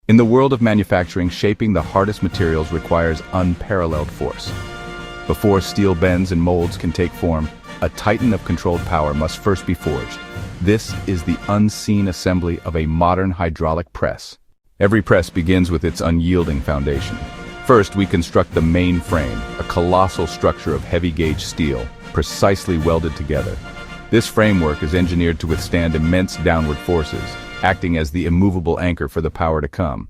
In the world of manufacturing, shaping the hardest materials requires unparalleled force. Before steel bends and molds can take form, a titan of controlled power must first be forged. This is the unseen assembly of a modern hydraulic press. Every press begins with its unyielding foundation. First, we construct the main frame, a colossal structure of heavy-gauge steel, precisely welded together. This framework is engineered to withstand immense downward forces, acting as the immovable anchor for the power to come.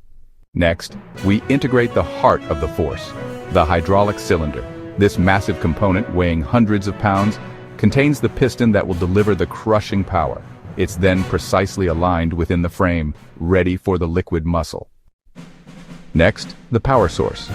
Next, we integrate the heart of the force, the hydraulic cylinder. This massive component, weighing hundreds of pounds, contains the piston that will deliver the crushing power. It's then precisely aligned within the frame, ready for the liquid muscle. Next, the power source.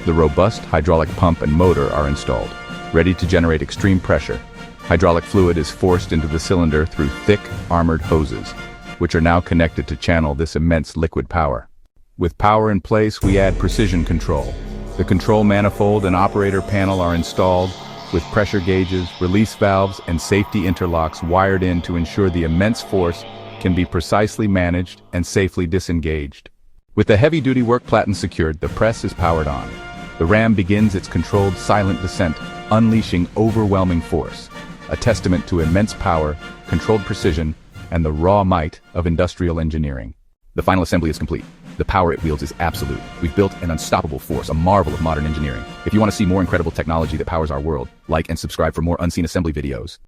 The robust hydraulic pump and motor are installed, ready to generate extreme pressure. Hydraulic fluid is forced into the cylinder through thick, armored hoses, which are now connected to channel this immense liquid power. With power in place, we add precision control. The control manifold and operator panel are installed, with pressure gauges, release valves, and safety interlocks wired in to ensure the immense force can be precisely managed and safely disengaged. With the heavy-duty work platen secured, the press is powered on. The ram begins its controlled silent descent, unleashing overwhelming force, a testament to immense power, controlled precision, and the raw might of industrial engineering. The final assembly is complete. The power it wields is absolute. We've built an unstoppable force, a marvel of modern engineering. If you want to see more incredible technology that powers our world, like and subscribe for more unseen assembly videos.